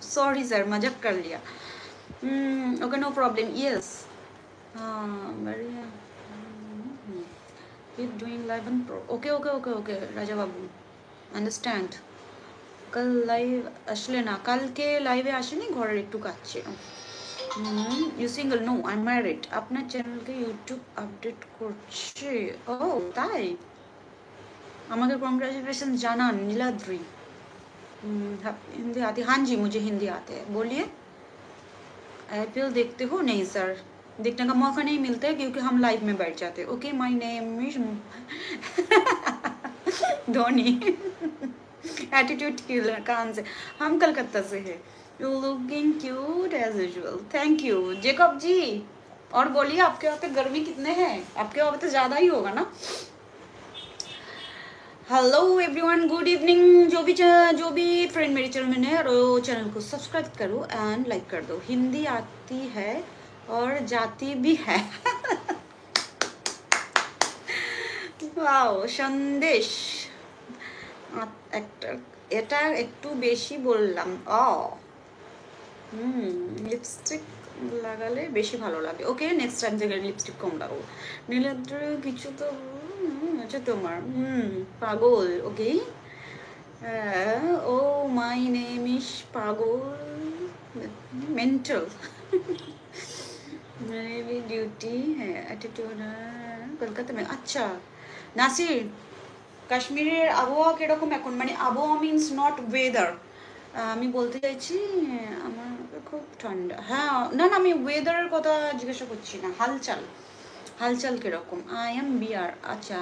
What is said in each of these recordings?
Sorry sir, मजाक कर लिया। Okay, no problem. यस, बढ़िया। Keep doing live and pro. Okay okay okay okay Raja Babu, understand. কাল live আসলে না, কালকে লাইভে আসেনি, ঘরের একটু কাজ ছিল। You single? No, I am married. আপনার চ্যানেলকে ইউটিউব আপডেট করছে? ও তাই, আমাকে कॉन्ग्रेचुलेशन জানান नीलाद्री। हिंदी आती? हाँ जी, मुझे हिंदी आते हैं, बोलिए। आईपीएल देखते हो? नहीं सर, देखने का मौका नहीं मिलता है क्योंकि हम लाइव में बैठ जाते हैं। Okay, my name is Dhoni. Attitude killer. कहाँ से? हम कलकत्ता से है। You looking cute as usual. Thank you Jacob ji. और बोलिए, आपके वहाँ पे गर्मी कितने हैं? आपके वहाँ पे तो ज़्यादा ही होगा ना। Hello everyone, good evening. जो भी फ्रेंड मेरे चैनल में नए, और चैनल को सब्सक्राइब करो एंड लाइक कर दो। हिंदी आती है और जाती भी है। वाओ, संदेश एक्टर, এটা একটু বেশি বললাম। লিপস্টিক লাগালে বেশি ভালো লাগে। ওকে, নেক্সট টাইম থেকে লিপস্টিক কম লাগাবো। নীলাদ্র কিছু তো আচ্ছা তোমার পাগল। ওকে, ও মাই নেম ইজ পাগল মেন্টাল। मेरी भी ड्यूटी है। एटीट्यूड কলকাতা में। अच्छा নাসির, কাশ্মীরের আবহাওয়া কিরকম এখন? মানে আবহাওয়া মিন্স নট ওয়েদার। আমি বলতে চাইছি আমার খুব ঠান্ডা। হ্যাঁ, না না, আমি ওয়েদারের কথা জিজ্ঞাসা করছি না, হালচাল। हालचाल किरकम? आई एम बिहार। अच्छा,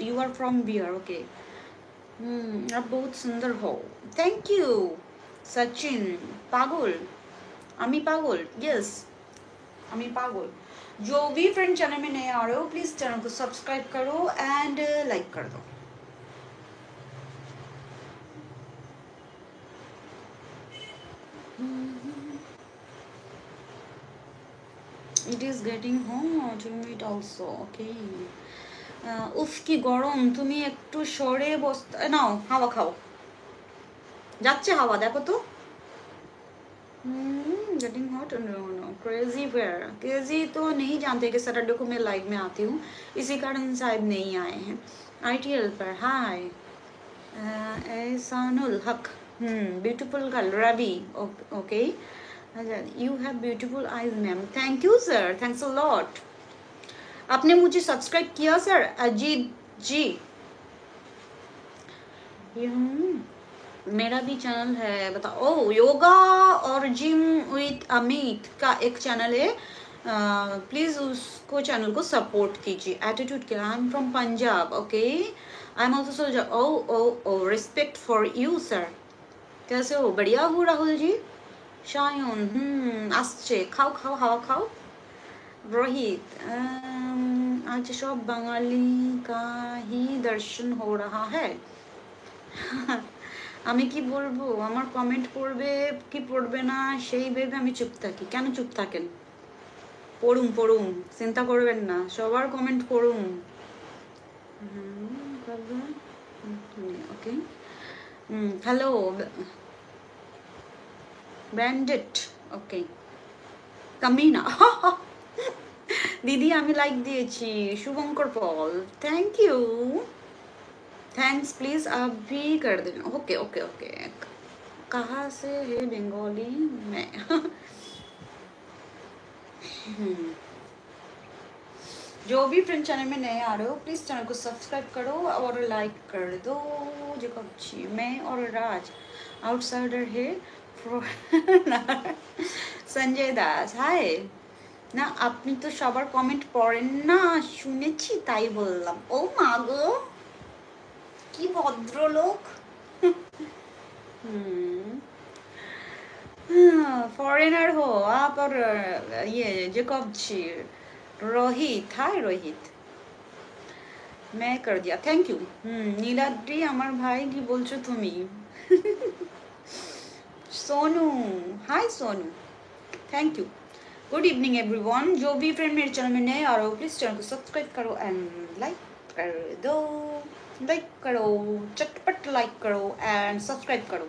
you are from Bihar. Okay, आप बहुत सुंदर हो। Thank you Sachin. पागल, आमी पागल। यस, आमी पागल। जो भी फ्रेंड चैनल में नए आ रहे हो, प्लीज़ चैनल को सब्सक्राइब करो एंड लाइक कर दो। It is getting hot, humid also. Okay. উফ কি গরম, তুমি একটু সরে বসতে নাও, হাওয়া খাও। যাচ্ছে হাওয়া, দেখো তো। Getting hot. No crazy where. Crazy तो नहीं जानते कि सैटरडे को मैं लाइव में आती हूँ, इसी कारण शायद नहीं आए हैं। आईटीएल पर hi. Ehsanul Haq. Beautiful girl Ravi. Okay, you have beautiful eyes ma'am. Thank you sir, thanks a lot. आपने मुझे सब्सक्राइब किया सर? अजीत जी, मेरा भी चैनल है, बताओ। ओ, योगा और जिम विद अमित का एक चैनल है, प्लीज़ उसको चैनल को सपोर्ट कीजिए। एटीट्यूड के, I am from Punjab. Okay, I am also soldier. Oh oh oh, respect for you sir. कैसे हो? बढ़िया हो राहुल जी। शायन আসছে, खाओ खाओ, हवा खाओ। रोहित, आज सब बंगाली का ही दर्शन हो रहा है। আমি কি বলবো, আমার কমেন্ট পড়বে কি পড়বে না সেই ভেবে আমি চুপ থাকি। কেন চুপ থাকেন? পড়ুন পড়ুন, চিন্তা করবেন না, সবার কমেন্ট পড়ুন। ওকে, হ্যালো ব্যান্ডেট। ওকে, কামিনা। দিদি আমি লাইক দিয়েছি। শুভঙ্কর পল, থ্যাংক ইউ। थैंक्स, प्लीज़ आप भी कर देना। Okay okay okay. कहाँ से है? बंगाली में। जो भी फ्रेंड चैनल में नए आ रहे हो, प्लीज़ चैनल को सब्सक्राइब करो और लाइक कर दो। जो कच्ची मैं और राज आउटसाइडर है। संजय दास हाय। না, আপনি তো সবার কমেন্ট পড়েন না, শুনেছি তাই বললাম। ও মা গো, কি ভদ্রলোক। फॉरेनर हो आप? और ये जेकब जी, रोहित। हाय रोहित, मैं कर दिया, थैंक यू। नीलाद्री আমার ভাই, কি বলছো তুমি? Sonu, hi Sonu, thank you. Good evening everyone. जो भी फ्रेंड मेरे चैनल में नए आ रहे हो, प्लीज़ चैनल को सब्सक्राइब करो एंड लाइक कर दो। लाइक करो, चटपट लाइक करो एंड सब्सक्राइब करो।